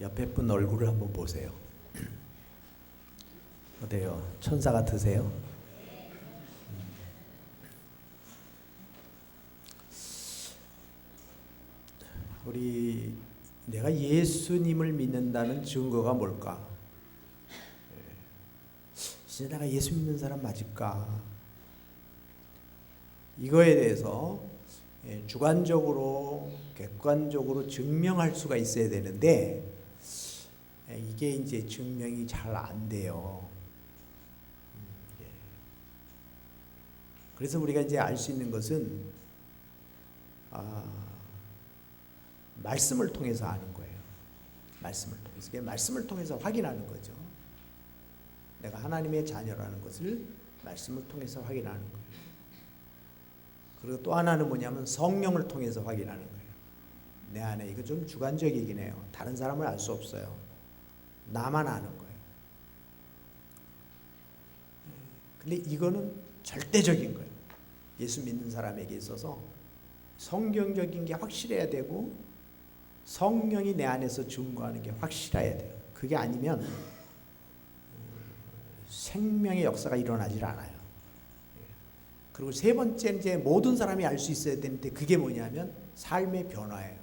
옆에 분 얼굴을 한번 보세요. 어때요? 천사 같으세요? 우리 내가 예수님을 믿는다는 증거가 뭘까? 진짜 내가 예수 믿는 사람 맞을까? 이거에 대해서 주관적으로, 객관적으로 증명할 수가 있어야 되는데 이게 이제 증명이 잘 안 돼요. 그래서 우리가 이제 알 수 있는 것은 말씀을 통해서 아는 거예요. 말씀을 통해서 확인하는 거죠. 내가 하나님의 자녀라는 것을 말씀을 통해서 확인하는 거예요. 그리고 또 하나는 뭐냐면 성령을 통해서 확인하는 거예요. 내 안에 이거 좀 주관적이긴 해요. 다른 사람을 알 수 없어요. 나만 아는 거예요. 근데 이거는 절대적인 거예요. 예수 믿는 사람에게 있어서 성경적인 게 확실해야 되고 성령이 내 안에서 증거하는 게 확실해야 돼요. 그게 아니면 생명의 역사가 일어나질 않아요. 그리고 세 번째 이제 모든 사람이 알 수 있어야 되는데 그게 뭐냐면 삶의 변화예요.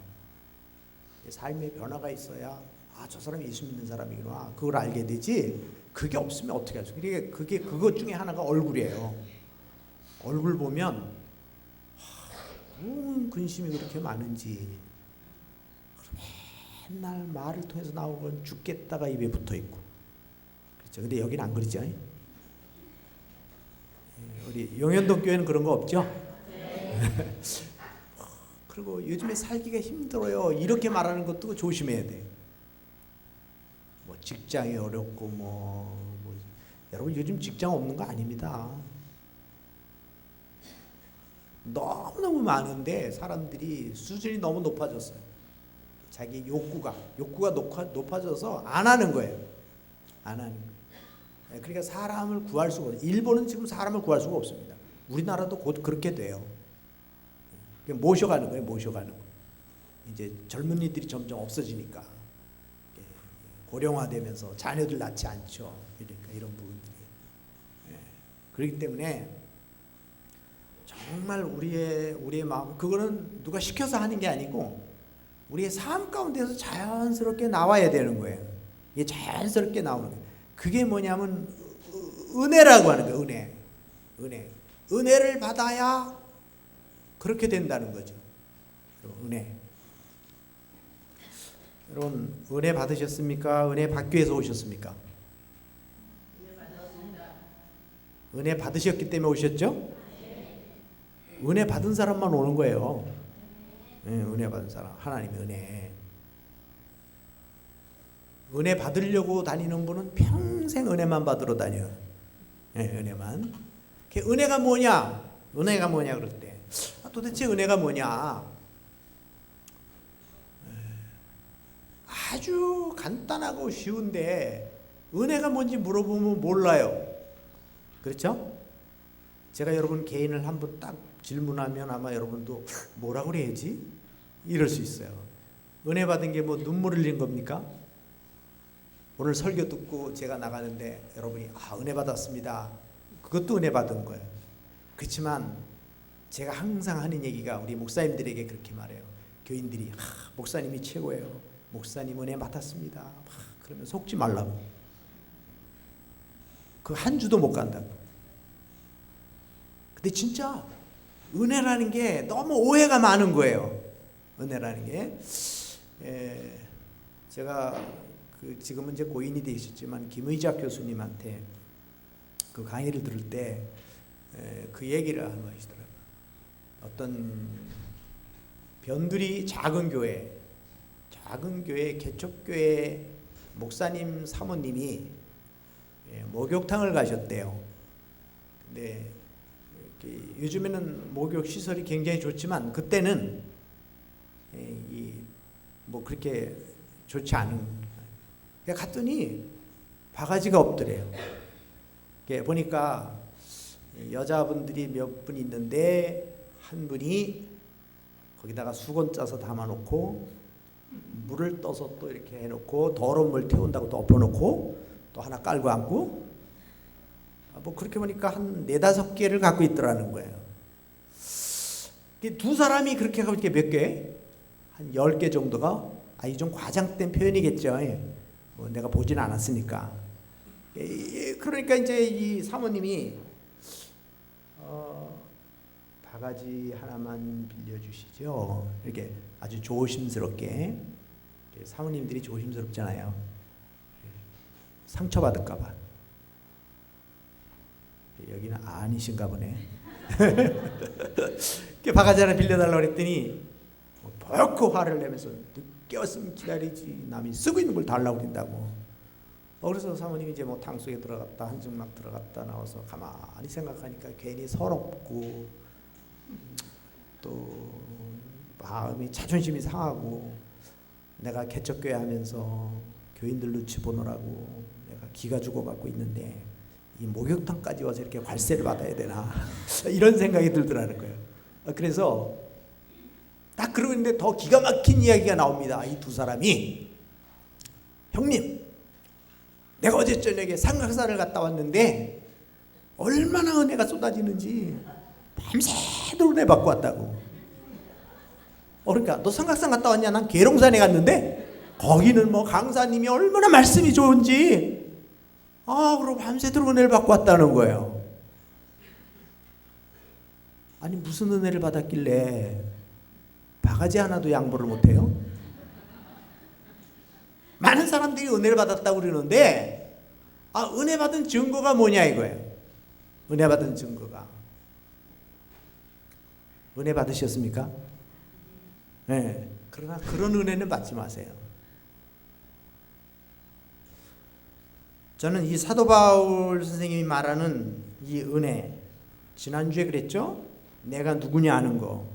삶의 변화가 있어야 저 사람이 예수 믿는 사람이구나 그걸 알게 되지. 그게 없으면 어떻게 하죠? 그게 그것 중에 하나가 얼굴이에요. 얼굴 보면 근심이 그렇게 많은지 맨날 말을 통해서 나오건 죽겠다가 입에 붙어 있고 그렇죠. 근데 여기는 안 그러죠. 우리 용현동 교회는 그런 거 없죠? 네. 그리고 요즘에 살기가 힘들어요 이렇게 말하는 것도 조심해야 돼. 뭐 직장이 어렵고 여러분 요즘 직장 없는 거 아닙니다. 너무너무 많은데 사람들이 수준이 너무 높아졌어요. 자기 욕구가 높아져서 안 하는 거예요. 안 하는 거예요. 그러니까 사람을 구할 수가 없어요. 일본은 지금 사람을 구할 수가 없습니다. 우리나라도 곧 그렇게 돼요. 모셔가는 거예요. 모셔가는 거. 이제 젊은이들이 점점 없어지니까 고령화되면서 자녀들 낳지 않죠. 그러니까 이런 부분들이. 그렇기 때문에 정말 우리의 마음, 그거는 누가 시켜서 하는 게 아니고 우리의 삶 가운데서 자연스럽게 나와야 되는 거예요. 이게 자연스럽게 나오는 거예요. 그게 뭐냐면 은혜라고 하는 거예요. 은혜를 받아야 그렇게 된다는 거죠. 은혜. 여러분 은혜 받으셨습니까? 은혜 받기 위해서 오셨습니까? 은혜 받으셨기 때문에 오셨죠? 은혜 받은 사람만 오는 거예요. 은혜 받은 사람, 하나님의 은혜. 은혜 받으려고 다니는 분은 평생 은혜만 받으러 다녀요. 은혜만. 은혜가 뭐냐? 은혜가 뭐냐 그럴 때 도대체 은혜가 뭐냐? 아주 간단하고 쉬운데 은혜가 뭔지 물어보면 몰라요. 그렇죠? 제가 여러분 개인을 한번 딱 질문하면 아마 여러분도 뭐라고 그래야지? 이럴 수 있어요. 은혜 받은 게 뭐 눈물 흘린 겁니까? 오늘 설교 듣고 제가 나가는데 여러분이 은혜 받았습니다. 그것도 은혜 받은 거예요. 그렇지만 제가 항상 하는 얘기가 우리 목사님들에게 그렇게 말해요. 교인들이 목사님이 최고예요. 목사님 은혜 받았습니다. 그러면 속지 말라고. 그 한 주도 못 간다고. 근데 진짜 은혜라는 게 너무 오해가 많은 거예요. 은혜라는 게. 제가 지금은 이제 고인이 되셨지만 김의작 교수님한테 그 강의를 들을 때 그 얘기를 한번 하시더라고요. 어떤 변두리 작은 교회 개척교회 목사님 사모님이 목욕탕을 가셨대요. 근데 요즘에는 목욕 시설이 굉장히 좋지만 그때는 그렇게 좋지 않은. 갔더니 바가지가 없더래요. 보니까 여자분들이 몇 분 있는데 한 분이 거기다가 수건 짜서 담아놓고 물을 떠서 또 이렇게 해놓고 더러운 물 태운다고 또 엎어놓고 또 하나 깔고 앉고 뭐 그렇게 보니까 한 4-5개를 갖고 있더라는 거예요. 두 사람이 그렇게 하고 이렇게 몇 개? 한 10개 정도가 이 좀 과장된 표현이겠죠. 뭐 내가 보진 않았으니까. 그러니까 이제 이 사모님이 바가지 하나만 빌려주시죠. 이렇게 아주 조심스럽게. 사모님들이 조심스럽잖아요. 상처받을까봐. 여기는 아니신가 보네. 바가지 하나 빌려달라고 그랬더니 벌컥 화를 내면서 늦게 왔으면 기다리지 남이 쓰고 있는 걸 달라고 그런다고. 그래서 사모님이 이제 뭐 탕 속에 들어갔다 한증 막 들어갔다 나와서 가만히 생각하니까 괜히 서럽고 또 마음이 자존심이 상하고 내가 개척교회 하면서 교인들 눈치 보느라고 내가 기가 죽어갖고 있는데 이 목욕탕까지 와서 이렇게 관세를 받아야 되나 이런 생각이 들더라는 거예요. 그래서 딱 그러고 있는데 더 기가 막힌 이야기가 나옵니다. 이 두 사람이 형님 내가 어제 저녁에 삼각산을 갔다 왔는데 얼마나 은혜가 쏟아지는지 밤새도록 은혜 받고 왔다고. 그러니까 너 삼각산 갔다 왔냐? 난 계룡산에 갔는데 거기는 뭐 강사님이 얼마나 말씀이 좋은지 그러고 밤새도록 은혜를 받고 왔다는 거예요. 아니 무슨 은혜를 받았길래 바가지 하나도 양보를 못해요? 많은 사람들이 은혜를 받았다고 그러는데 은혜 받은 증거가 뭐냐 이거예요. 은혜 받은 증거가. 은혜 받으셨습니까? 네. 그러나 그런 은혜는 받지 마세요. 저는 이 사도 바울 선생님이 말하는 이 은혜, 지난주에 그랬죠? 내가 누구냐 하는 거.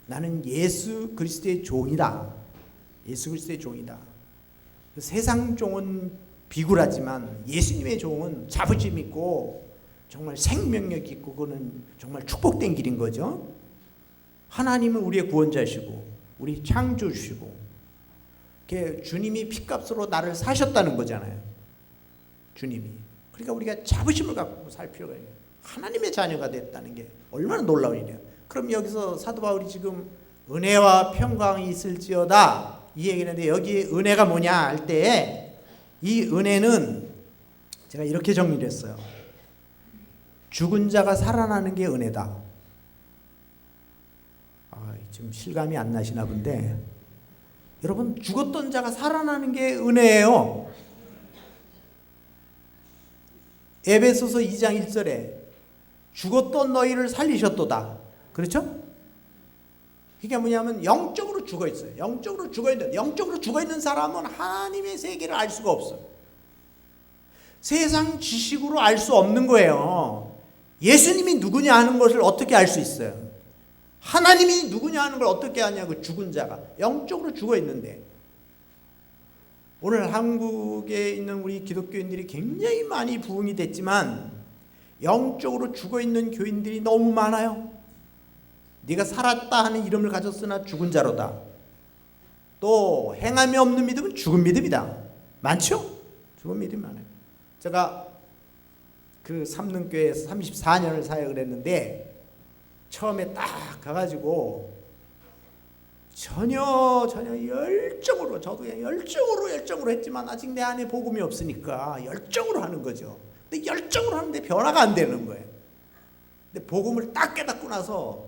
나는 예수 그리스도의 종이다. 예수 그리스도의 종이다. 세상 종은 비굴하지만 예수님의 종은 자부심 있고 정말 생명력 있고 그거는 정말 축복된 길인 거죠. 하나님은 우리의 구원자시고 우리 창조주시고 주님이 핏값으로 나를 사셨다는 거잖아요. 주님이. 그러니까 우리가 자부심을 갖고 살 필요가 있어요. 하나님의 자녀가 됐다는 게 얼마나 놀라운 일이에요. 그럼 여기서 사도 바울이 지금 은혜와 평강이 있을지어다 이 얘기는데 여기 은혜가 뭐냐 할 때 이 은혜는 제가 이렇게 정리를 했어요. 죽은 자가 살아나는 게 은혜다. 지금 실감이 안 나시나 본데 여러분 죽었던 자가 살아나는 게 은혜예요. 에베소서 2장 1절에 죽었던 너희를 살리셨도다. 그렇죠? 그게 뭐냐면 영적으로 죽어 있어요. 영적으로 죽어 있는 사람은 하나님의 세계를 알 수가 없어요. 세상 지식으로 알 수 없는 거예요. 예수님이 누구냐 하는 것을 어떻게 알 수 있어요? 하나님이 누구냐 하는 걸 어떻게 아냐고. 죽은 자가 영적으로 죽어 있는데 오늘 한국에 있는 우리 기독교인들이 굉장히 많이 부흥이 됐지만 영적으로 죽어 있는 교인들이 너무 많아요. 네가 살았다 하는 이름을 가졌으나 죽은 자로다. 또 행함이 없는 믿음은 죽은 믿음이다. 많죠? 죽은 믿음이 많아요. 제가 그 삼릉교회에서 34년을 사역을 했는데 처음에 딱 가가지고 전혀 열정으로 저도 그냥 열정으로 했지만 아직 내 안에 복음이 없으니까 열정으로 하는 거죠. 근데 열정으로 하는데 변화가 안 되는 거예요. 근데 복음을 딱 깨닫고 나서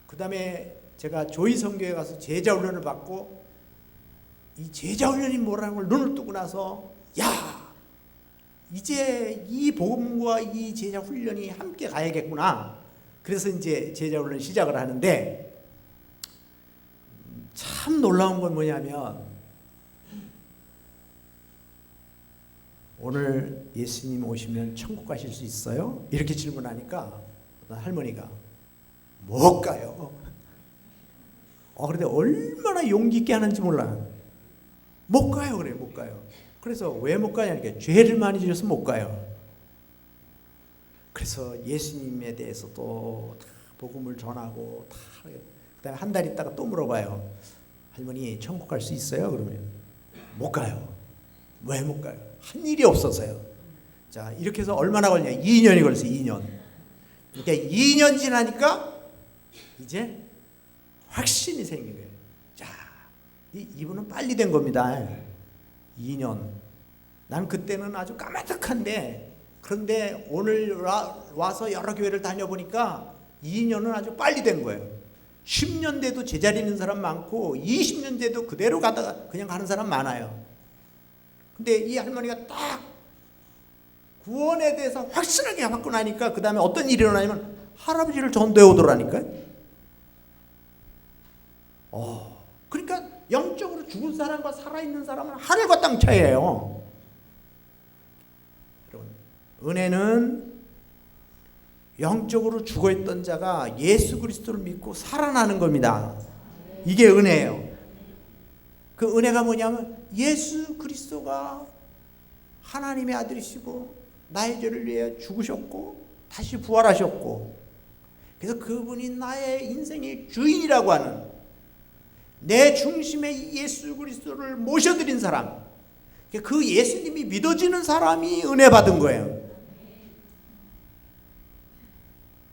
그 다음에 제가 조이성교에 가서 제자훈련을 받고 이 제자훈련이 뭐라는 걸 눈을 뜨고 나서 이제 이 복음과 이 제자훈련이 함께 가야겠구나. 그래서 이제 제자훈련 시작을 하는데 참 놀라운 건 뭐냐면 오늘 예수님 오시면 천국 가실 수 있어요? 이렇게 질문하니까 할머니가 못 가요. 그런데 얼마나 용기 있게 하는지 몰라요. 못 가요. 그래요. 못 가요. 그래서 왜 못 가냐니까 죄를 많이 지어서 못 가요. 그래서 예수님에 대해서도 다 복음을 전하고 다 그다음에 한 달 있다가 또 물어봐요. 할머니 천국 갈 수 있어요? 그러면 못 가요. 왜 못 가요? 한 일이 없어서요. 자, 이렇게 해서 얼마나 걸냐? 2년이 걸렸어요. 2년. 그러니까 2년 지나니까 이제 확신이 생긴 거예요. 자, 이분은 빨리 된 겁니다. 2년. 난 그때는 아주 까마득한데, 그런데 오늘 와서 여러 교회를 다녀보니까 2년은 아주 빨리 된 거예요. 10년 돼도 제자리 있는 사람 많고 20년 돼도 그대로 가다가 그냥 가는 사람 많아요. 근데 이 할머니가 딱 구원에 대해서 확실하게 받고 나니까 그 다음에 어떤 일이 일어나냐면 할아버지를 전도해 오더라니까요. 그러니까 영적으로 죽은 사람과 살아있는 사람은 하늘과 땅 차이예요. 여러분, 은혜는 영적으로 죽어있던 자가 예수 그리스도를 믿고 살아나는 겁니다. 이게 은혜예요. 그 은혜가 뭐냐면 예수 그리스도가 하나님의 아들이시고 나의 죄를 위해 죽으셨고 다시 부활하셨고, 그래서 그분이 나의 인생의 주인이라고 하는, 내 중심에 예수 그리스도를 모셔드린 사람, 그 예수님이 믿어지는 사람이 은혜 받은 거예요.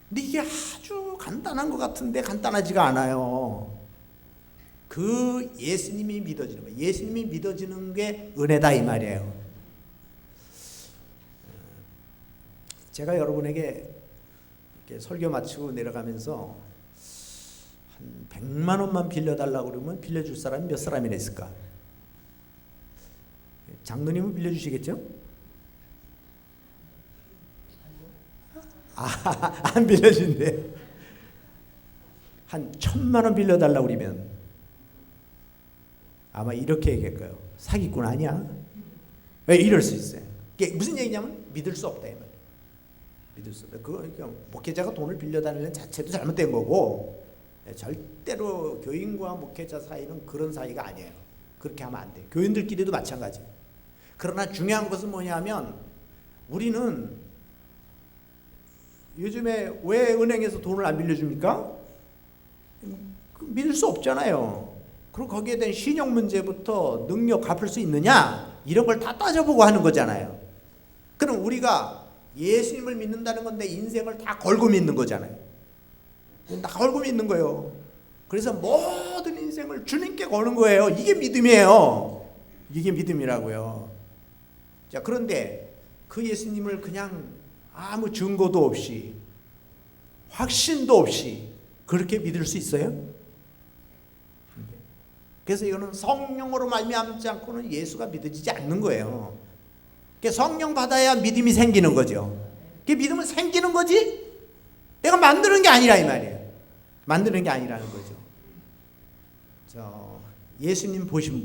근데 이게 아주 간단한 것 같은데 간단하지가 않아요. 그 예수님이 믿어지는 거예요. 예수님이 믿어지는 게 은혜다 이 말이에요. 제가 여러분에게 이렇게 설교 마치고 내려가면서 한 100만 원만 빌려달라고 그러면 빌려줄 사람이 몇 사람이나 있을까? 장로님은 빌려주시겠죠? 안 빌려준대. 한 1000만 원 빌려달라고 그러면 아마 이렇게 얘기할 거예요. 사기꾼 아니야? 왜 이럴 수 있어요? 이게 무슨 얘기냐면 믿을 수 없다 이 말이에요. 믿을 수 없다. 그러니까 목회자가 돈을 빌려다니는 자체도 잘못된 거고, 절대로 교인과 목회자 사이는 그런 사이가 아니에요. 그렇게 하면 안 돼요. 교인들끼리도 마찬가지예요. 그러나 중요한 것은 뭐냐면, 우리는 요즘에 왜 은행에서 돈을 안 빌려줍니까? 믿을 수 없잖아요. 그리고 거기에 대한 신용 문제부터 능력 갚을 수 있느냐, 이런 걸 다 따져보고 하는 거잖아요. 그럼 우리가 예수님을 믿는다는 건 내 인생을 다 걸고 믿는 거잖아요. 다 걸고 믿는 거예요. 그래서 모든 인생을 주님께 거는 거예요. 이게 믿음이에요. 이게 믿음이라고요. 자, 그런데 그 예수님을 그냥 아무 증거도 없이, 확신도 없이 그렇게 믿을 수 있어요? 그래서 이거는 성령으로 말미암지 않고는 예수가 믿어지지 않는 거예요. 성령 받아야 믿음이 생기는 거죠. 그 믿음은 생기는 거지, 내가 만드는 게 아니라 이 말이에요. 만드는 게 아니라는 거죠. 예수님 보신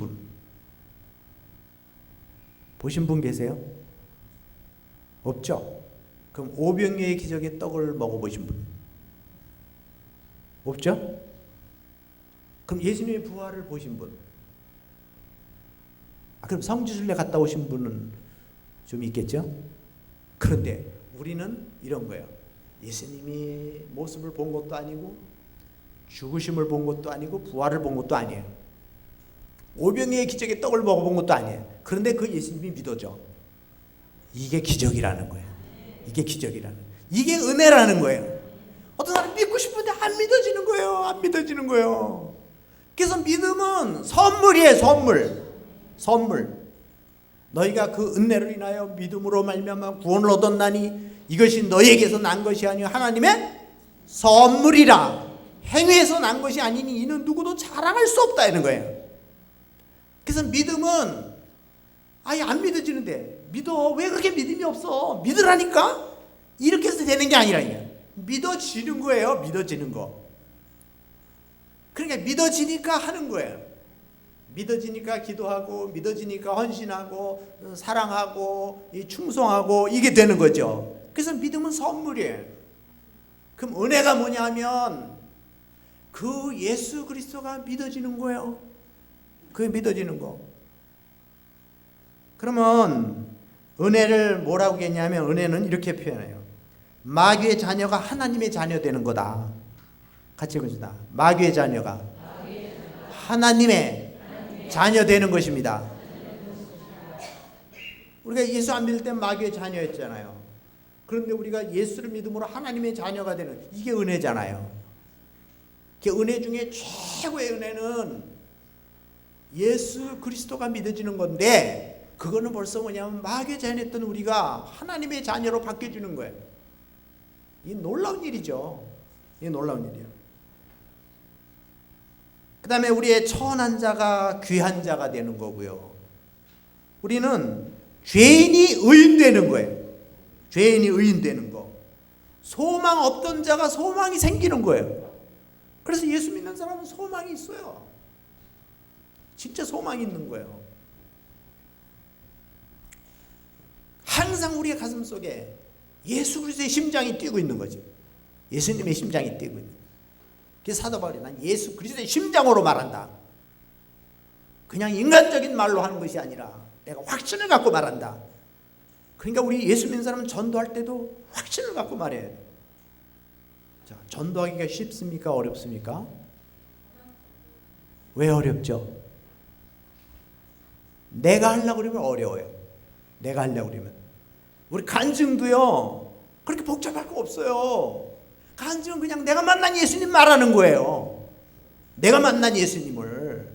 분 계세요? 없죠? 그럼 오병이어의 기적의 떡을 먹어보신 분? 없죠? 그럼 예수님의 부활을 보신 분? 그럼 성지순례 갔다 오신 분은 좀 있겠죠? 그런데 우리는 이런 거예요. 예수님이 모습을 본 것도 아니고 죽으심을 본 것도 아니고 부활을 본 것도 아니에요. 오병이어의 기적의 떡을 먹어본 것도 아니에요. 그런데 그 예수님이 믿어져. 이게 기적이라는 거예요. 이게 기적이라는 거예요. 이게 은혜라는 거예요. 어떤 사람이 믿고 싶은데 안 믿어지는 거예요. 안 믿어지는 거예요. 그래서 믿음은 선물이에요. 선물. 너희가 그 은혜를 인하여 믿음으로 말미암아 구원을 얻었나니 이것이 너희에게서 난 것이 아니요 하나님의 선물이라. 행위에서 난 것이 아니니 이는 누구도 자랑할 수 없다 이런 거예요. 그래서 믿음은 아예 안 믿어지는데, 믿어. 왜 그렇게 믿음이 없어? 믿으라니까? 이렇게 해서 되는 게 아니라 믿어지는 거예요. 믿어지는 거. 그러니까 믿어지니까 하는 거예요. 믿어지니까 기도하고, 믿어지니까 헌신하고, 사랑하고, 충성하고, 이게 되는 거죠. 그래서 믿음은 선물이에요. 그럼 은혜가 뭐냐면 그 예수 그리스도가 믿어지는 거예요. 그게 믿어지는 거. 그러면 은혜를 뭐라고 했냐면, 은혜는 이렇게 표현해요. 마귀의 자녀가 하나님의 자녀 되는 거다. 같이 해봅시다. 마귀의 자녀가 하나님의 자녀 되는 것입니다. 우리가 예수 안 믿을 때 마귀의 자녀였잖아요. 그런데 우리가 예수를 믿음으로 하나님의 자녀가 되는, 이게 은혜잖아요. 은혜 중에 최고의 은혜는 예수 그리스도가 믿어지는 건데, 그거는 벌써 뭐냐면 마귀의 자녀였던 우리가 하나님의 자녀로 바뀌어주는 거예요. 이 놀라운 일이죠. 이 놀라운 일이에요. 그 다음에 우리의 천한 자가 귀한 자가 되는 거고요. 우리는 죄인이 의인되는 거예요. 죄인이 의인되는 거. 소망 없던 자가 소망이 생기는 거예요. 그래서 예수 믿는 사람은 소망이 있어요. 진짜 소망이 있는 거예요. 항상 우리의 가슴 속에 예수 그리스도의 심장이 뛰고 있는 거죠. 예수님의 심장이 뛰고 있는 거예요. 그래서 사도 바울이 난 예수 그리스도의 심장으로 말한다. 그냥 인간적인 말로 하는 것이 아니라 내가 확신을 갖고 말한다. 그러니까 우리 예수 믿는 사람은 전도할 때도 확신을 갖고 말해야 돼요. 자, 전도하기가 쉽습니까? 어렵습니까? 왜 어렵죠? 내가 하려고 그러면 어려워요. 내가 하려고 그러면. 우리 간증도요, 그렇게 복잡할 거 없어요. 간증은 그냥 내가 만난 예수님 말하는 거예요. 내가 만난 예수님을.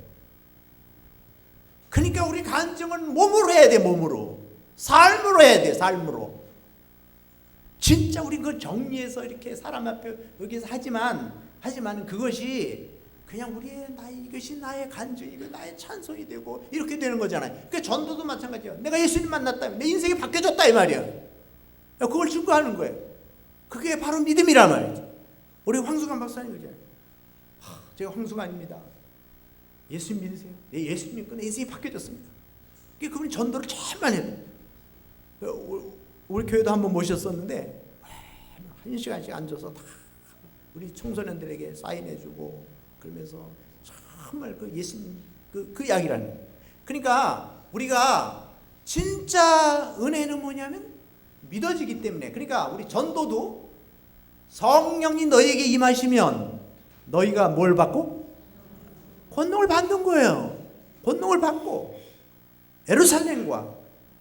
그러니까 우리 간증은 몸으로 해야 돼. 몸으로. 삶으로 해야 돼. 삶으로. 진짜 우리 그 정리해서 이렇게 사람 앞에 여기서 하지만 그것이 그냥 우리의 이것이 나의 간증이고 나의 찬송이 되고 이렇게 되는 거잖아요. 그러니까 전도도 마찬가지예요. 내가 예수님 만났다면 내 인생이 바뀌어졌다 이 말이야. 그걸 증거하는 거예요. 그게 바로 믿음이란 말이죠. 우리 황수관 박사님 그러잖아요. 제가 황수관입니다. 예수님 믿으세요? 네, 예수님 믿고 내 인생이 바뀌어졌습니다. 그분이 전도를 참 많이 해요. 우리 교회도 한번 모셨었는데 1시간씩 앉아서 다 우리 청소년들에게 사인해주고 그러면서 정말 그 예수님 그 이야기라는 거예요. 그러니까 우리가 진짜 은혜는 뭐냐면 믿어지기 때문에. 그러니까 우리 전도도 성령이 너희에게 임하시면 너희가 뭘 받고? 권능을 받는 거예요. 권능을 받고 예루살렘과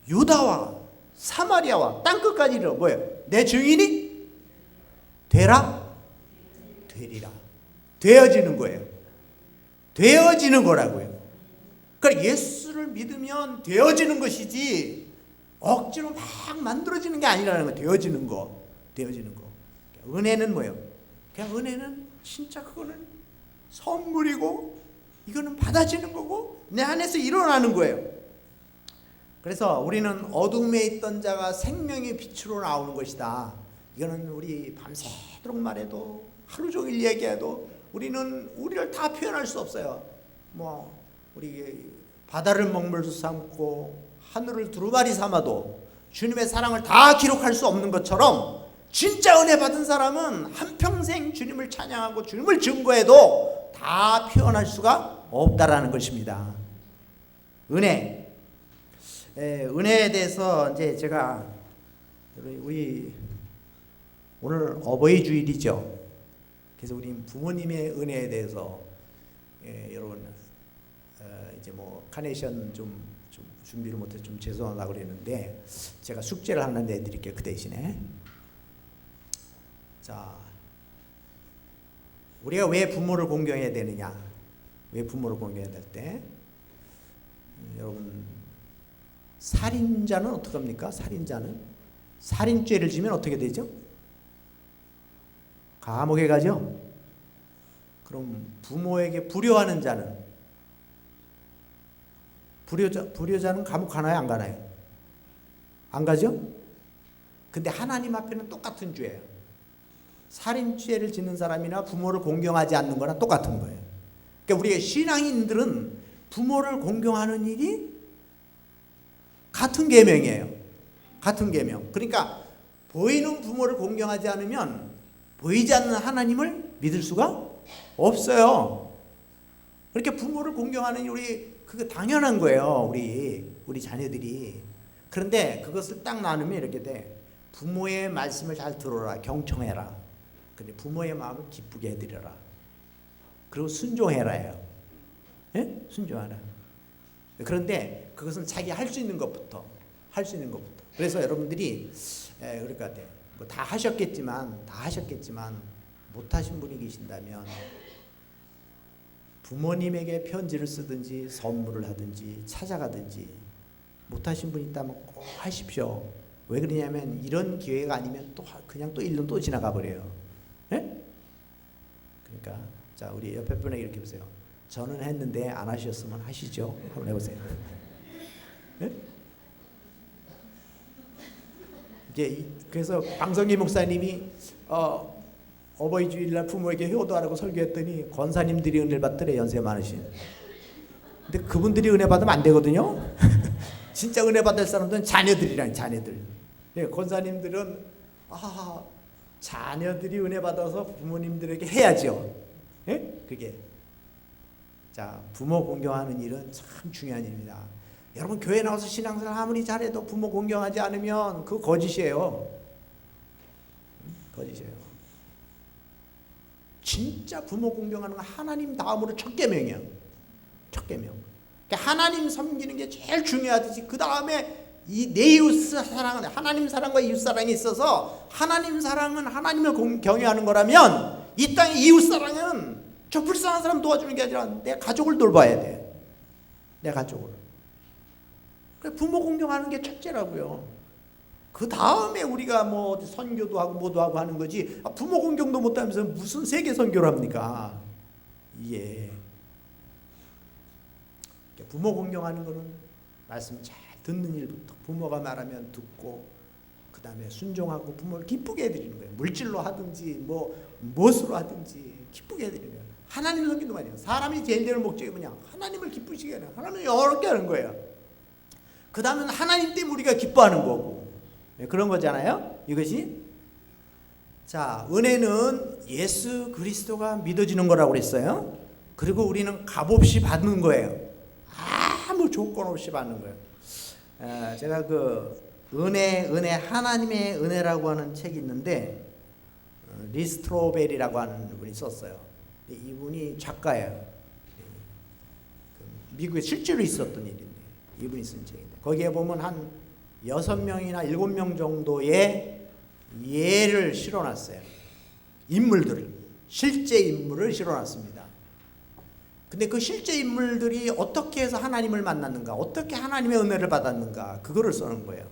유다와 사마리아와 땅끝까지 이르러 뭐예요? 내 증인이 되라? 되리라. 되어지는 거예요. 되어지는 거라고요. 그러니까 예수를 믿으면 되어지는 것이지 억지로 막 만들어지는 게 아니라는 거예요. 되어지는 거. 되어지는 거. 은혜는 뭐예요? 그냥 은혜는 진짜 그거는 선물이고 이거는 받아지는 거고 내 안에서 일어나는 거예요. 그래서 우리는 어둠에 있던 자가 생명의 빛으로 나오는 것이다. 이거는 우리 밤새도록 말해도 하루 종일 얘기해도 우리는 우리를 다 표현할 수 없어요. 뭐 우리 바다를 먹물로 삼고 하늘을 두루마리 삼아도 주님의 사랑을 다 기록할 수 없는 것처럼 진짜 은혜 받은 사람은 한평생 주님을 찬양하고 주님을 증거해도 다 표현할 수가 없다라는 것입니다. 은혜에 대해서 이제 제가 우리 오늘 어버이 주일이죠. 그래서 우리 부모님의 은혜에 대해서 여러분 이제 뭐 카네이션 좀 준비를 못해서 좀 죄송하다고 그랬는데 제가 숙제를 하나 내드릴게요. 그 대신에 자 우리가 왜 부모를 공경해야 되느냐? 왜 부모를 공경해야 될 때? 여러분 살인자는 어떻게 합니까? 살인자는 살인죄를 지면 어떻게 되죠? 감옥에 가죠. 그럼 부모에게 불효하는 자는 불효자는 감옥 가나요? 안 가나요? 안 가죠? 근데 하나님 앞에는 똑같은 죄예요. 살인죄를 짓는 사람이나 부모를 공경하지 않는 거나 똑같은 거예요. 그러니까 우리의 신앙인들은 부모를 공경하는 일이 같은 계명이에요. 같은 계명. 그러니까 보이는 부모를 공경하지 않으면 보이지 않는 하나님을 믿을 수가 없어요. 그렇게 부모를 공경하는 우리 그거 당연한 거예요. 우리 자녀들이. 그런데 그것을 딱 나누면 이렇게 돼. 부모의 말씀을 잘 들어라. 경청해라. 근데 부모의 마음을 기쁘게 해드려라. 그리고 순종해라예요. 예? 순종하라. 그런데 그것은 자기 할 수 있는 것부터 할 수 있는 것부터. 그래서 여러분들이 그럴 것 같아요. 뭐 다 하셨겠지만 못하신 분이 계신다면 부모님에게 편지를 쓰든지 선물을 하든지 찾아가든지 못하신 분이 있다면 꼭 하십시오. 왜 그러냐면 이런 기회가 아니면 또 그냥 또 1년 또 지나가 버려요. 예? 그러니까 자, 우리 옆에 분에게 이렇게 보세요. 저는 했는데 안 하셨으면 하시죠. 한번 해보세요. 예? 이게 그래서 방성기 목사님이 어버이 주일날 부모에게 효도하라고 설교했더니 권사님들이 은혜를 받더래. 연세 많으신. 근데 그분들이 은혜 받으면 안 되거든요. 진짜 은혜 받을 사람들은 자녀들이란 자녀들. 예, 권사님들은 자녀들이 은혜 받아서 부모님들에게 해야죠. 예? 그게 자, 부모 공경하는 일은 참 중요한 일입니다. 여러분 교회 나와서 신앙생활 아무리 잘해도 부모 공경하지 않으면 그거 거짓이에요. 거짓이에요. 진짜 부모 공경하는 건 하나님 다음으로 첫 계명이에요. 첫 계명. 그러니까 하나님 섬기는 게 제일 중요하듯이 그 다음에 이 내 이웃 사랑은 하나님 사랑과 이웃 사랑이 있어서 하나님 사랑은 하나님을 경외하는 거라면 이 땅의 이웃 사랑은 저 불쌍한 사람 도와주는 게 아니라 내 가족을 돌봐야 돼. 내 가족을. 부모 공경하는 게 첫째라고요. 그 다음에 우리가 뭐 선교도 하고 뭐도 하고 하는 거지. 부모 공경도 못하면서 무슨 세계 선교를 합니까? 예. 부모 공경하는 거는 말씀 잘 듣는 일부터 부모가 말하면 듣고 그 다음에 순종하고 부모를 기쁘게 해드리는 거예요. 물질로 하든지 무엇으로 하든지 기쁘게 해드리는 거예요. 하나님 섬기는 거 아니에요. 사람이 제일 되는 목적이 뭐냐? 하나님을 기쁘시게 하는, 하나님을 영화롭게 하는 거예요. 그 다음은 하나님 때문에 우리가 기뻐하는 거고. 네, 그런 거잖아요. 이것이. 자, 은혜는 예수 그리스도가 믿어지는 거라고 그랬어요. 그리고 우리는 값없이 받는 거예요. 아무 조건 없이 받는 거예요. 제가 그 은혜 하나님의 은혜라고 하는 책이 있는데 리스트로벨이라고 하는 분이 썼어요. 이분이 작가예요. 미국에 실제로 있었던 일인데 이분이 쓴 책인데 거기에 보면 한 6명이나 7명 정도의 예를 실어놨어요. 인물들을, 실제 인물을 실어놨습니다. 근데 그 실제 인물들이 어떻게 해서 하나님을 만났는가, 어떻게 하나님의 은혜를 받았는가, 그거를 써놓은 거예요.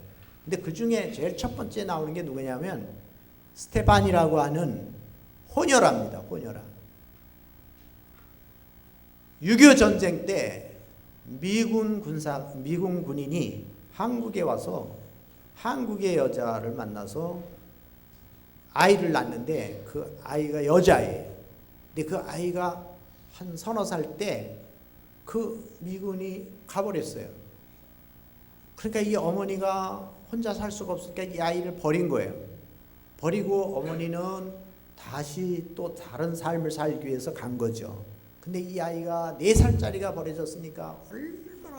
근데 그 중에 제일 첫 번째 나오는 게 누구냐면 스테반이라고 하는 호녀라입니다. 호녀라. 6.25 전쟁 때 미군 군인이 한국에 와서 한국의 여자를 만나서 아이를 낳는데 그 아이가 여자예요. 근데 그 아이가 한 서너 살 때 그 미군이 가버렸어요. 그러니까 이 어머니가 혼자 살 수가 없으니까 이 아이를 버린 거예요. 버리고 어머니는 다시 또 다른 삶을 살기 위해서 간 거죠. 근데 이 아이가 4살짜리가 버려졌으니까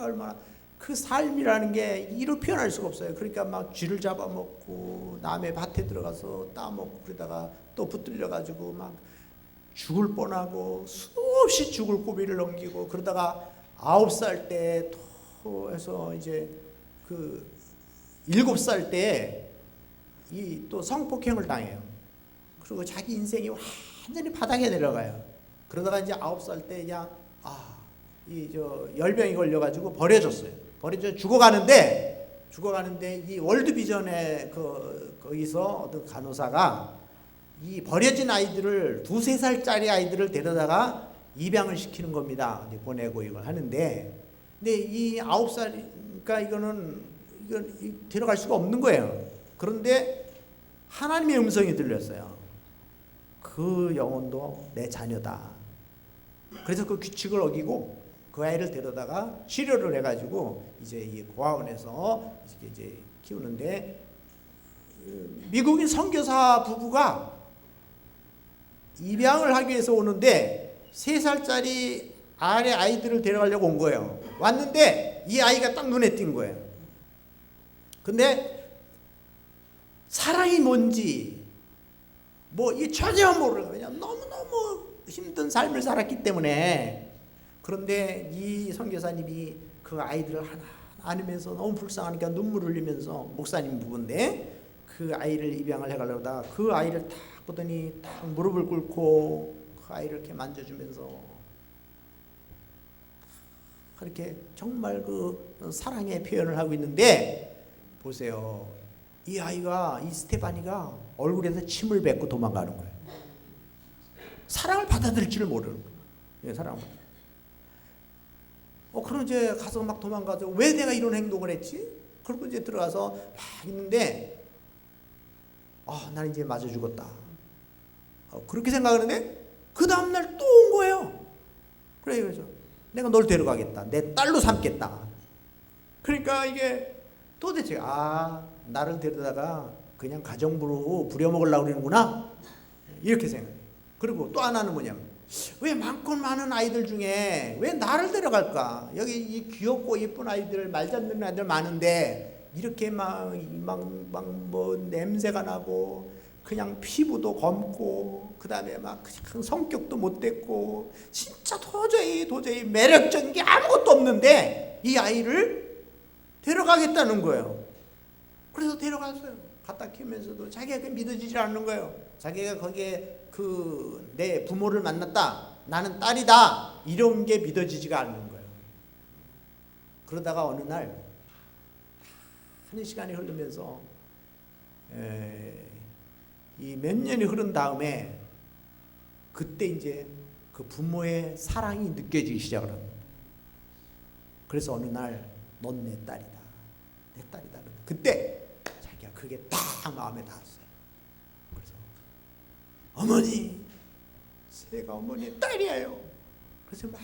얼마나 그 삶이라는 게 이로 표현할 수가 없어요. 그러니까 막 쥐를 잡아먹고 남의 밭에 들어가서 따먹고 그러다가 또 붙들려 가지고 막 죽을 뻔하고 수없이 죽을 고비를 넘기고 그러다가 9살 때 또 해서 이제 그 7살 때 이 또 성폭행을 당해요. 그리고 자기 인생이 완전히 바닥에 내려가요. 그러다가 이제 9살 때 그냥 열병이 걸려가지고 버려졌어요. 버려져 죽어가는데 이 월드비전에 거기서 어떤 간호사가 이 버려진 아이들을 2-3살짜리 아이들을 데려다가 입양을 시키는 겁니다. 보내고 이걸 하는데, 근데 이 9살이니까 이건 데려갈 수가 없는 거예요. 그런데 하나님의 음성이 들렸어요. 그 영혼도 내 자녀다. 그래서 그 규칙을 어기고 그 아이를 데려다가 치료를 해가지고 이제 이 고아원에서 이제 키우는데 미국인 선교사 부부가 입양을 하기 위해서 오는데 3살짜리 아래 아이들을 데려가려고 온 거예요. 왔는데 이 아이가 딱 눈에 띈 거예요. 근데 사랑이 뭔지 이 전혀 모르는 거예요. 너무너무 힘든 삶을 살았기 때문에 그런데 이 선교사님이 그 아이들을 하나 안으면서 너무 불쌍하니까 눈물을 흘리면서, 목사님 부부인데 그 아이를 입양을 해가려다 그 아이를 딱 보더니 딱 무릎을 꿇고 그 아이를 이렇게 만져주면서 그렇게 정말 그 사랑의 표현을 하고 있는데, 보세요. 이 아이가, 이 스테파니가 얼굴에서 침을 뱉고 도망가는 거예요. 사랑을 받아들일 줄 모르는 거예요. 사랑을 받아. 그럼 이제 가서 막 도망가서 왜 내가 이런 행동을 했지? 그리고 이제 들어가서 막 있는데, 나는 이제 맞아 죽었다. 그렇게 생각하는데 그 다음날 또 온 거예요. 그래서 내가 널 데려가겠다. 내 딸로 삼겠다. 그러니까 이게 도대체 나를 데려다가 그냥 가정부로 부려먹으려고 그러는구나, 이렇게 생각해요. 그리고 또 하나는 뭐냐면, 왜 많고 많은 아이들 중에 왜 나를 데려갈까? 여기 이 귀엽고 예쁜 아이들, 말 잡는 아이들 많은데 이렇게 막 뭐 냄새가 나고 그냥 피부도 검고 그다음에 막 그냥 성격도 못됐고 진짜 도저히 매력적인 게 아무것도 없는데 이 아이를 데려가겠다는 거예요. 그래서 데려갔어요. 갖다 키우면서도 자기가 믿어지지 않는 거예요. 자기가 거기에 내 부모를 만났다, 나는 딸이다, 이런 게 믿어지지가 않는 거예요. 그러다가 어느 날 한 시간이 흐르면서 이 몇 년이 흐른 다음에 그때 이제 그 부모의 사랑이 느껴지기 시작을 합니다. 그래서 어느 날 넌 내 딸이다, 내 딸이다. 그때 자기가 그게 딱 마음에 닿았어요. 그래서 어머니, 제가 어머니의 딸이에요. 그래서 막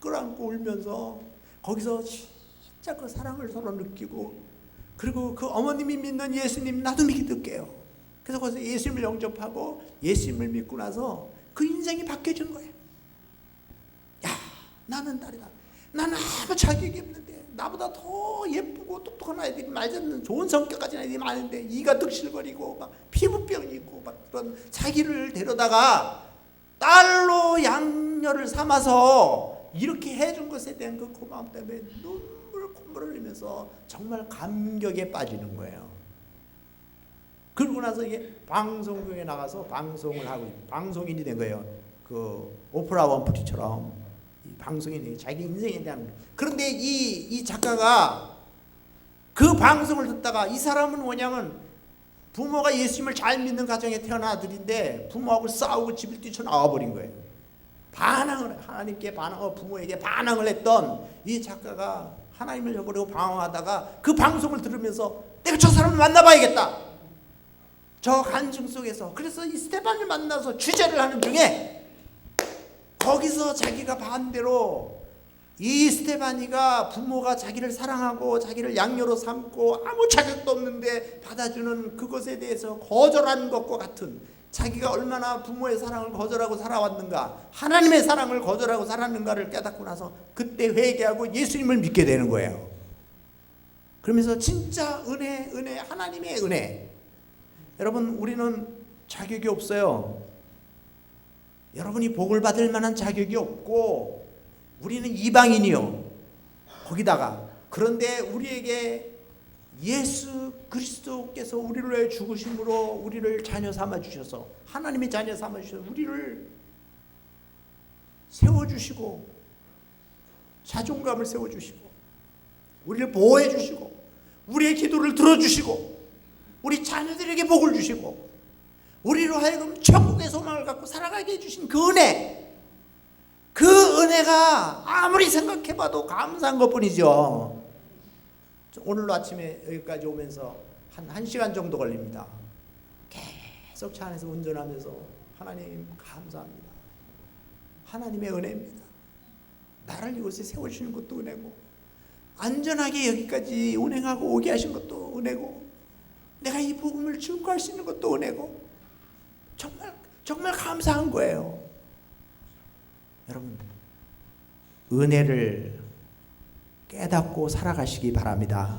끌어안고 울면서 거기서 진짜 그 사랑을 서로 느끼고, 그리고 그 어머님이 믿는 예수님 나도 믿을게요. 그래서 거기서 예수님을 영접하고 예수님을 믿고 나서 그 인생이 바뀌어진 거예요. 야, 나는 딸이다. 나는 아무 자격이 없는데 나보다 더 예쁘고 똑똑한 아이들이, 말 듣는 좋은 성격 가진 아이들이 많은데 이가 득실거리고 막 피부병이 있고 막 그런 자기를 데려다가 딸로 양녀를 삼아서 이렇게 해준 것에 대한 그 고마움 때문에 콧물을 흘리면서 정말 감격에 빠지는 거예요. 그러고 나서 이게 방송국에 나가서 방송을 하고 방송인이 된 거예요. 그 오프라 원프리처럼 방송인이 자기 인생에 대한. 그런데 이 작가가 그 방송을 듣다가, 이 사람은 뭐냐면 부모가 예수님을 잘 믿는 가정에 태어난 아들인데 부모하고 싸우고 집을 뛰쳐나와 버린 거예요. 하나님께 반항하고 부모에게 반항을 했던 이 작가가 하나님을 잃어버리고 방황하다가 그 방송을 들으면서 내가 저 사람을 만나봐야겠다, 저 간증 속에서. 그래서 이 스테반을 만나서 주제를 하는 중에 거기서 자기가 반대로 이 스테바니가 부모가 자기를 사랑하고 자기를 양녀로 삼고 아무 자격도 없는데 받아주는 그것에 대해서 거절한 것과 같은, 자기가 얼마나 부모의 사랑을 거절하고 살아왔는가, 하나님의 사랑을 거절하고 살았는가를 깨닫고 나서 그때 회개하고 예수님을 믿게 되는 거예요. 그러면서 진짜 은혜, 하나님의 은혜. 여러분, 우리는 자격이 없어요. 여러분이 복을 받을 만한 자격이 없고 우리는 이방인이요. 거기다가 그런데 우리에게 예수 그리스도께서 우리를 위해 죽으심으로 우리를 자녀 삼아 주셔서, 하나님의 자녀 삼아 주셔서 우리를 세워주시고 자존감을 세워주시고 우리를 보호해 주시고 우리의 기도를 들어주시고 우리 자녀들에게 복을 주시고 우리로 하여금 천국의 소망을 갖고 살아가게 해주신 그 은혜, 그 은혜가 아무리 생각해봐도 감사한 것뿐이죠. 오늘도 아침에 여기까지 오면서 한 1시간 정도 걸립니다. 계속 차 안에서 운전하면서 하나님 감사합니다. 하나님의 은혜입니다. 나를 이곳에 세워주시는 것도 은혜고 안전하게 여기까지 운행하고 오게 하신 것도 은혜고 내가 이 복음을 증거할 수 있는 것도 은혜고 정말 감사한 거예요. 여러분, 은혜를 깨닫고 살아가시기 바랍니다.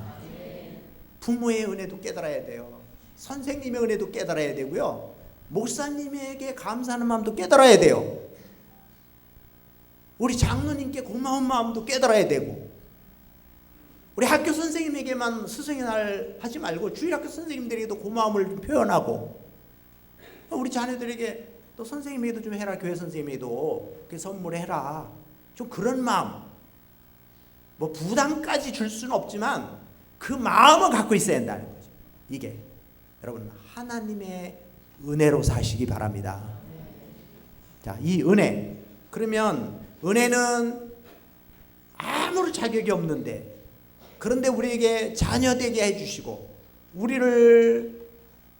부모의 은혜도 깨달아야 돼요. 선생님의 은혜도 깨달아야 되고요. 목사님에게 감사하는 마음도 깨달아야 돼요. 우리 장로님께 고마운 마음도 깨달아야 되고, 우리 학교 선생님에게만 스승의 날 하지 말고 주일학교 선생님들에게도 고마움을 좀 표현하고, 우리 자녀들에게 또 선생님에게도 좀 해라. 교회 선생님에게도 그 선물해라. 좀 그런 마음, 뭐 부담까지 줄 수는 없지만 그 마음은 갖고 있어야 한다는 거죠. 이게 여러분 하나님의 은혜로 사시기 바랍니다. 자, 이 은혜, 그러면 은혜는 아무런 자격이 없는데, 그런데 우리에게 자녀되게 해주시고 우리를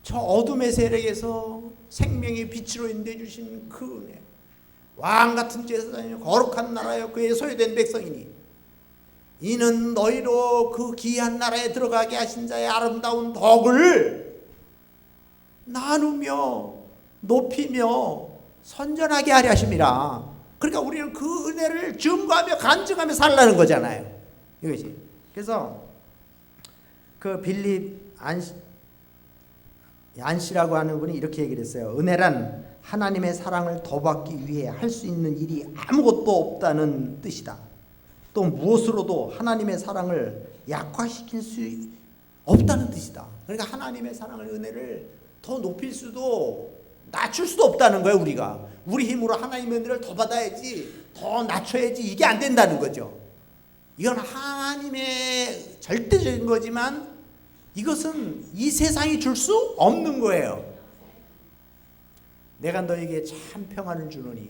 저 어둠의 세력에서 생명의 빛으로 인도해 주신 그 은혜, 왕같은 제사장이요 거룩한 나라요 그의 소유된 백성이니 이는 너희로 그 귀한 나라에 들어가게 하신 자의 아름다운 덕을 나누며 높이며 선전하게 하려 하심이라. 그러니까 우리는 그 은혜를 증거하며 간증하며 살라는 거잖아요. 이것이. 그래서 그 빌립 안씨라고 하는 분이 이렇게 얘기를 했어요. 은혜란 하나님의 사랑을 더 받기 위해 할 수 있는 일이 아무것도 없다는 뜻이다. 또 무엇으로도 하나님의 사랑을 약화시킬 수 없다는 뜻이다. 그러니까 하나님의 사랑을, 은혜를 더 높일 수도 낮출 수도 없다는 거예요. 우리가 우리 힘으로 하나님의 은혜를 더 받아야지, 더 낮춰야지, 이게 안 된다는 거죠. 이건 하나님의 절대적인 거지만 이것은 이 세상이 줄 수 없는 거예요. 내가 너에게 참 평안을 주노니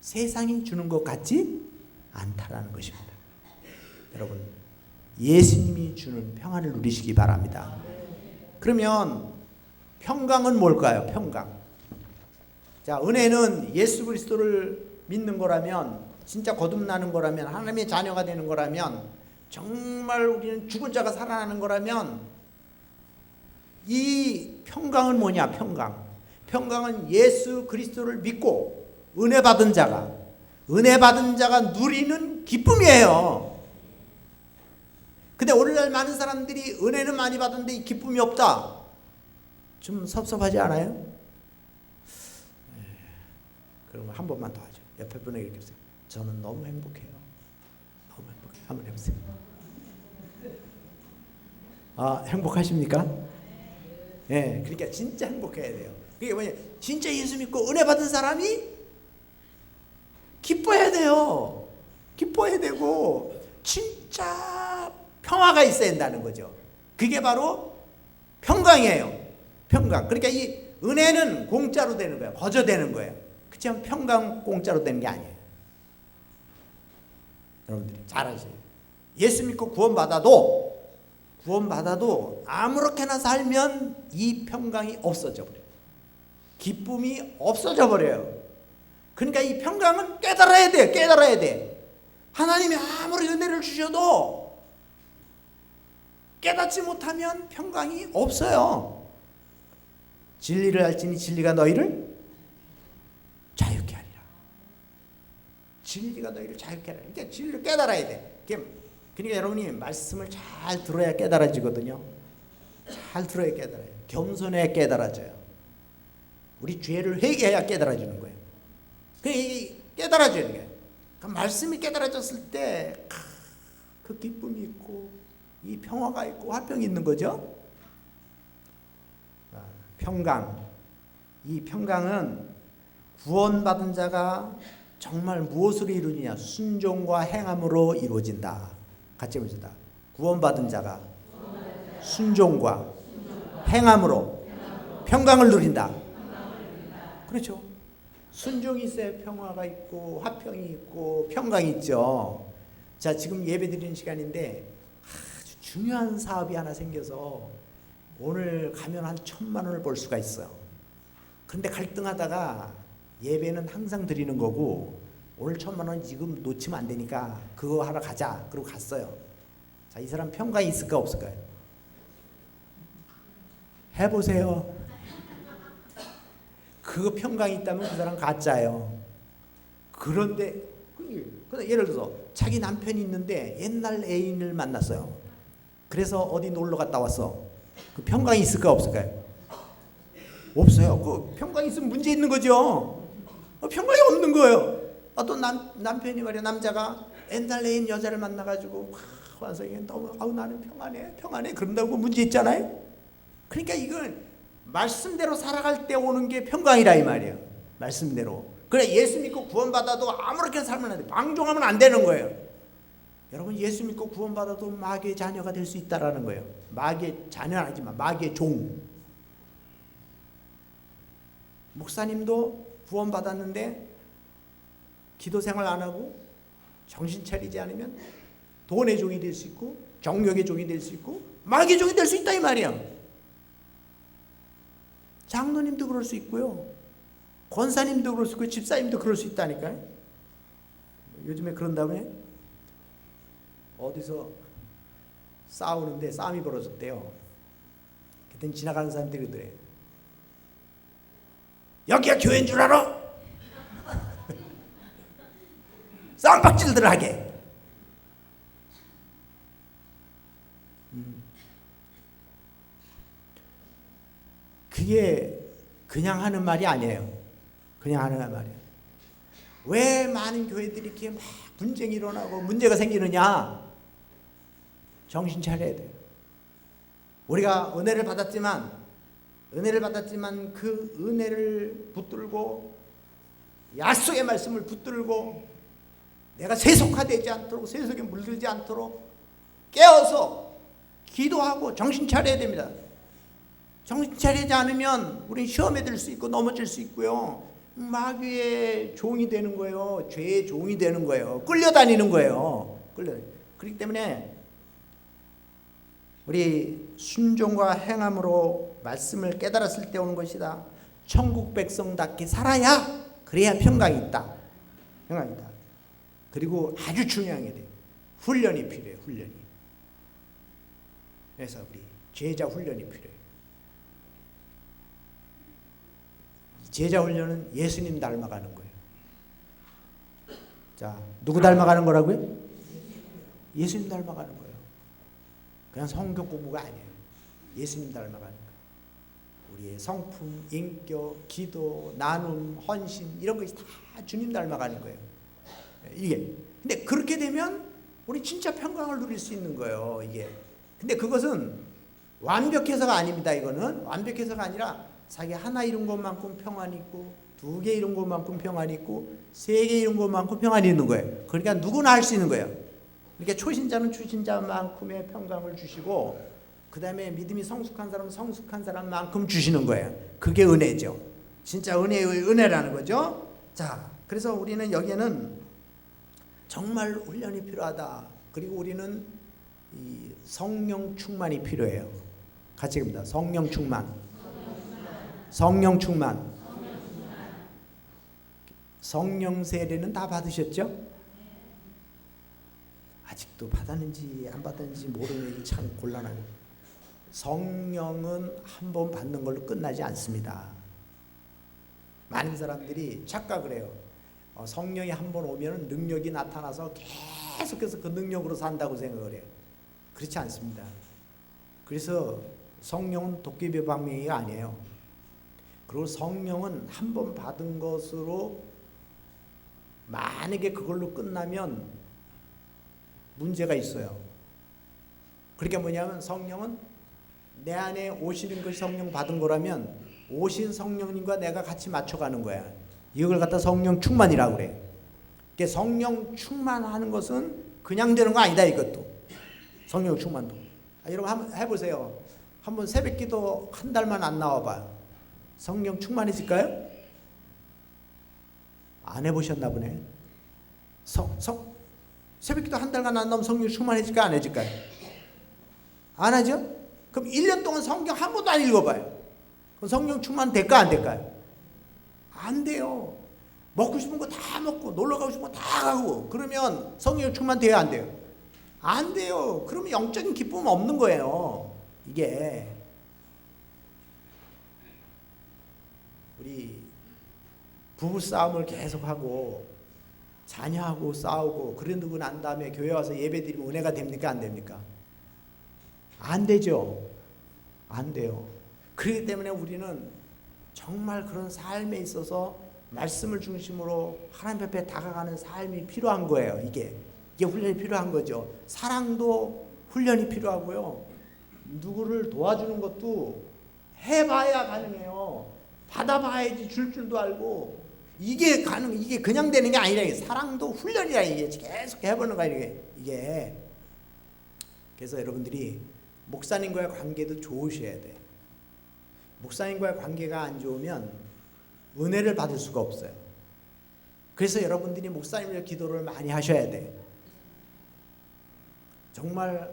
세상이 주는 것 같지 않다라는 것입니다. 여러분, 예수님이 주는 평안을 누리시기 바랍니다. 그러면 평강은 뭘까요? 평강. 자, 은혜는 예수 그리스도를 믿는 거라면, 진짜 거듭나는 거라면, 하나님의 자녀가 되는 거라면, 정말 우리는 죽은 자가 살아나는 거라면, 이 평강은 뭐냐? 평강은 예수 그리스도를 믿고 은혜 받은 자가 누리는 기쁨이에요. 근데 오늘날 많은 사람들이 은혜는 많이 받았는데 이 기쁨이 없다. 좀 섭섭하지 않아요? 그러면 한 번만 더 하죠. 옆에 분에게 이렇게 해보세요. 저는 너무 행복해요. 너무 행복해요. 한번 해보세요. 아, 행복하십니까? 예, 그러니까 진짜 행복해야 돼요. 그게 뭐냐? 진짜 예수 믿고 은혜 받은 사람이 기뻐해야 돼요. 기뻐해야 되고 진짜 평화가 있어야 된다는 거죠. 그게 바로 평강이에요. 평강. 그러니까 이 은혜는 공짜로 되는 거예요. 거저되는 거예요. 그렇지만 평강 공짜로 되는 게 아니에요. 여러분들이 잘 아세요. 예수 믿고 구원받아도 아무렇게나 살면 이 평강이 없어져 버려요. 기쁨이 없어져 버려요. 그러니까 이 평강은 깨달아야 돼. 하나님이 아무리 은혜를 주셔도 깨닫지 못하면 평강이 없어요. 진리를 알지니 진리가 너희를 자유케 하리라. 진리가 너희를 자유케 하리라. 그러니까 진리를 깨달아야 돼. 그러니까 여러분이 말씀을 잘 들어야 깨달아지거든요. 잘 들어야 깨달아요. 겸손해야 깨달아져요. 우리 죄를 회개해야 깨달아지는 거예요. 깨달아지는 거예요. 그 말씀이 깨달아졌을 때 그 기쁨이 있고 이 평화가 있고 화평이 있는 거죠. 평강. 이 평강은 구원받은 자가 정말 무엇으로 이루느냐? 순종과 행함으로 이루어진다. 같이 해봅시다. 구원받은 자가 순종과 행함으로 평강을 누린다. 그렇죠. 순종이 있어야 평화가 있고 화평이 있고 평강이 있죠. 자, 지금 예배 드리는 시간인데 아주 중요한 사업이 하나 생겨서 오늘 가면 한 1,000만 원을 벌 수가 있어요. 그런데 갈등하다가 예배는 항상 드리는 거고 오늘 1,000만 원 지금 놓치면 안 되니까 그거 하러 가자. 그러고 갔어요. 자, 이 사람 평강이 있을까 없을까요? 해보세요. 그 평강이 있다면 그 사람 가짜예요. 그런데 예를 들어서 자기 남편이 있는데 옛날 애인을 만났어요. 그래서 어디 놀러 갔다 왔어. 그 평강이 있을까 없을까요? 없어요. 그 평강이 있으면 문제 있는 거죠. 평강이 없는 거예요. 어떤 남편이 말이야, 남자가 옛날 애인 여자를 만나가지고 완성이 너무 나는 평안해 그런다고 문제 있잖아요. 그러니까 이건 말씀대로 살아갈 때 오는 게 평강이라 이 말이에요. 말씀대로. 그래 예수 믿고 구원받아도 아무렇게나 살면 안 돼. 방종하면 안 되는 거예요. 여러분 예수 믿고 구원받아도 마귀의 자녀가 될 수 있다라는 거예요. 마귀의 자녀는 아니지만 마귀의 종. 목사님도 구원받았는데 기도 생활 안 하고 정신 차리지 않으면 돈의 종이 될 수 있고 정욕의 종이 될 수 있고 마귀의 종이 될 수 있다 이 말이야. 장로님도 그럴 수 있고요. 권사님도 그럴 수 있고 집사님도 그럴 수 있다니까요. 요즘에 그런 다음에 어디서 싸우는데 싸움이 벌어졌대요. 그때 지나가는 사람들이 그래. 여기가 교회인 줄 알아? 쌍박질들 하게. 그게 그냥 하는 말이 아니에요. 그냥 하는 말이에요. 왜 많은 교회들이 이렇게 막 분쟁이 일어나고 문제가 생기느냐? 정신 차려야 돼요. 우리가 은혜를 받았지만 그 은혜를 붙들고 약속의 말씀을 붙들고 내가 세속화되지 않도록 세속에 물들지 않도록 깨어서 기도하고 정신 차려야 됩니다. 정신 차리지 않으면 우리는 시험에 들 수 있고 넘어질 수 있고요. 마귀의 종이 되는 거예요. 죄의 종이 되는 거예요. 끌려다니는 거예요. 그렇기 때문에 우리 순종과 행함으로 말씀을 깨달았을 때 오는 것이다. 천국 백성답게 살아야 그래야 평강이 있다. 평강이 있다. 그리고 아주 중요한 게 돼요. 훈련이 필요해요. 훈련이. 그래서 우리 제자 훈련이 필요해요. 제자 훈련은 예수님 닮아가는 거예요. 자, 누구 닮아가는 거라고요? 예수님 닮아가는 거예요. 그냥 성경 공부가 아니에요. 예수님 닮아가는 거예요. 우리의 성품, 인격, 기도, 나눔, 헌신 이런 것이 다 주님 닮아가는 거예요. 이게. 근데 그렇게 되면 우리 진짜 평강을 누릴 수 있는 거예요. 이게. 근데 그것은 완벽해서가 아닙니다. 이거는 완벽해서가 아니라 자기 하나 이룬 것만큼 평안이 있고 두 개 이룬 것만큼 평안이 있고 세 개 이룬 것만큼 평안이 있는 거예요. 그러니까 누구나 할 수 있는 거예요. 그러니까 초신자는 초신자만큼의 평강을 주시고 그 다음에 믿음이 성숙한 사람은 성숙한 사람만큼 주시는 거예요. 그게 은혜죠. 진짜 은혜라는 거죠. 자, 그래서 우리는 여기에는 정말 훈련이 필요하다. 그리고 우리는 이 성령 충만이 필요해요. 같이 갑니다. 성령 충만. 성령 충만. 성령 세례는 다 받으셨죠? 아직도 받았는지 안 받았는지 모르는 참 곤란한. 성령은 한 번 받는 걸로 끝나지 않습니다. 많은 사람들이 착각을 해요. 성령이 한 번 오면 능력이 나타나서 계속해서 그 능력으로 산다고 생각을 해요. 그렇지 않습니다. 그래서 성령은 도깨비 방망이가 아니에요. 그리고 성령은 한 번 받은 것으로 만약에 그걸로 끝나면 문제가 있어요. 그러니까 뭐냐면 성령은 내 안에 오시는 것이 성령 받은 거라면 오신 성령님과 내가 같이 맞춰가는 거야. 이걸 갖다 성령 충만이라고 그래. 그러니까 성령 충만하는 것은 그냥 되는 거 아니다 이것도. 성령 충만도. 여러분 한번 해보세요. 한번 새벽기도 한 달만 안 나와봐요. 성령 충만해질까요? 안 해보셨나 보네. 새벽기도 한 달간 안 나오면 성령 충만해질까요? 안 해질까요? 안 하죠? 그럼 1년 동안 성경 한 번도 안 읽어봐요. 그럼 성령 충만 될까 안 될까요? 안 돼요. 먹고 싶은 거 다 먹고 놀러 가고 싶은 거 다 가고 그러면 성령 충만 돼야 안 돼요? 안 돼요. 그러면 영적인 기쁨은 없는 거예요. 이게 우리 부부 싸움을 계속하고 자녀하고 싸우고 그러고 난 다음에 교회 와서 예배 드리면 은혜가 됩니까? 안 됩니까? 안 되죠. 안 돼요. 그렇기 때문에 우리는 정말 그런 삶에 있어서 말씀을 중심으로 하나님 앞에 다가가는 삶이 필요한 거예요. 이게 훈련이 필요한 거죠. 사랑도 훈련이 필요하고요. 누구를 도와주는 것도 해봐야 가능해요. 받아봐야지 줄 줄도 알고 이게 그냥 되는 게 아니라 사랑도 훈련이라 이게 계속 해보는 거야 이게. 그래서 여러분들이 목사님과의 관계도 좋으셔야 돼. 목사님과의 관계가 안 좋으면 은혜를 받을 수가 없어요. 그래서 여러분들이 목사님을 기도를 많이 하셔야 돼. 정말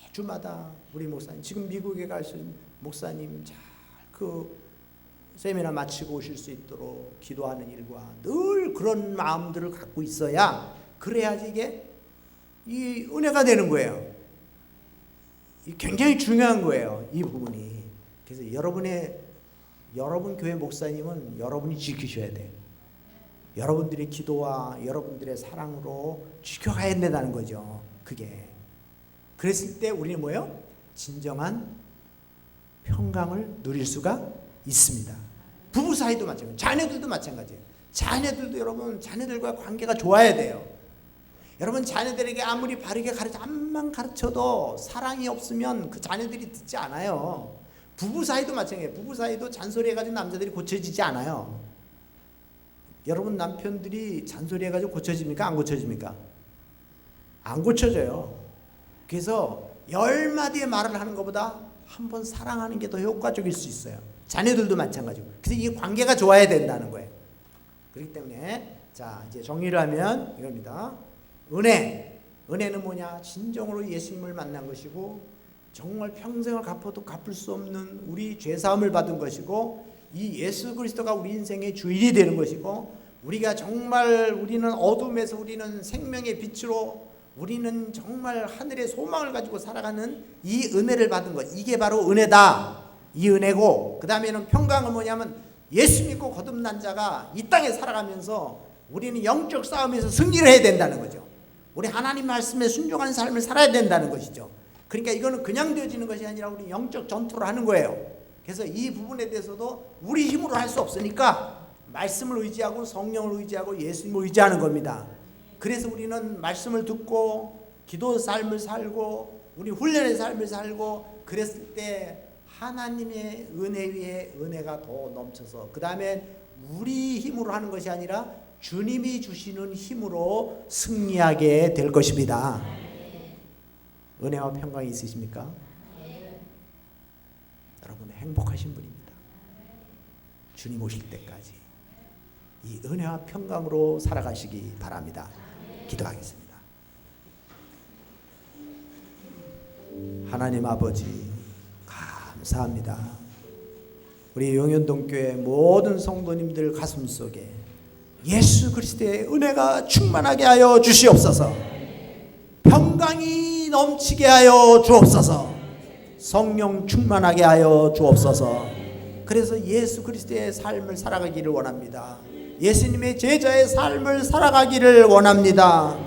매주마다 우리 목사님, 지금 미국에 가신 목사님 잘 세미나 마치고 오실 수 있도록 기도하는 일과 늘 그런 마음들을 갖고 있어야, 그래야지 이게 이 은혜가 되는 거예요. 굉장히 중요한 거예요, 이 부분이. 그래서 여러분 교회 목사님은 여러분이 지키셔야 돼요. 여러분들의 기도와 여러분들의 사랑으로 지켜가야 된다는 거죠. 그게. 그랬을 때 우리는 뭐예요? 진정한 평강을 누릴 수가 있습니다. 부부 사이도 마찬가지예요. 자녀들도 마찬가지예요. 자녀들도 여러분, 자녀들과 관계가 좋아야 돼요. 여러분, 자녀들에게 아무리 바르게 암만 가르쳐도 사랑이 없으면 그 자녀들이 듣지 않아요. 부부 사이도 마찬가지예요. 부부 사이도 잔소리해가지고 남자들이 고쳐지지 않아요. 여러분, 남편들이 잔소리해가지고 고쳐집니까? 안 고쳐집니까? 안 고쳐져요. 그래서 10마디의 말을 하는 것보다 한 번 사랑하는 게 더 효과적일 수 있어요. 자녀들도 마찬가지고. 그래서 이 관계가 좋아야 된다는 거예요. 그렇기 때문에 자, 이제 정리를 하면 이겁니다. 은혜는 뭐냐? 진정으로 예수님을 만난 것이고, 정말 평생을 갚아도 갚을 수 없는 우리 죄사함을 받은 것이고, 이 예수 그리스도가 우리 인생의 주인이 되는 것이고, 우리가 정말 우리는 어둠에서 우리는 생명의 빛으로, 우리는 정말 하늘의 소망을 가지고 살아가는 이 은혜를 받은 것, 이게 바로 은혜다. 이 은혜고, 그 다음에는 평강은 뭐냐면 예수 믿고 거듭난 자가 이 땅에 살아가면서 우리는 영적 싸움에서 승리를 해야 된다는 거죠. 우리 하나님 말씀에 순종하는 삶을 살아야 된다는 것이죠. 그러니까 이거는 그냥 되어지는 것이 아니라 우리 영적 전투를 하는 거예요. 그래서 이 부분에 대해서도 우리 힘으로 할 수 없으니까 말씀을 의지하고 성령을 의지하고 예수님을 의지하는 겁니다. 그래서 우리는 말씀을 듣고 기도 삶을 살고 우리 훈련의 삶을 살고, 그랬을 때 하나님의 은혜 위에 은혜가 더 넘쳐서, 그 다음에 우리 힘으로 하는 것이 아니라 주님이 주시는 힘으로 승리하게 될 것입니다. 은혜와 평강이 있으십니까? 여러분 행복하신 분입니다. 주님 오실 때까지 이 은혜와 평강으로 살아가시기 바랍니다. 기도하겠습니다. 하나님 아버지, 감사합니다. 우리 용현동교회 모든 성도님들 가슴속에 예수 그리스도의 은혜가 충만하게 하여 주시옵소서. 평강이 넘치게 하여 주옵소서. 성령 충만하게 하여 주옵소서. 그래서 예수 그리스도의 삶을 살아가기를 원합니다. 예수님의 제자의 삶을 살아가기를 원합니다.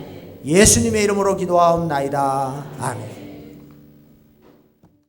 예수님의 이름으로 기도하옵나이다. 아멘.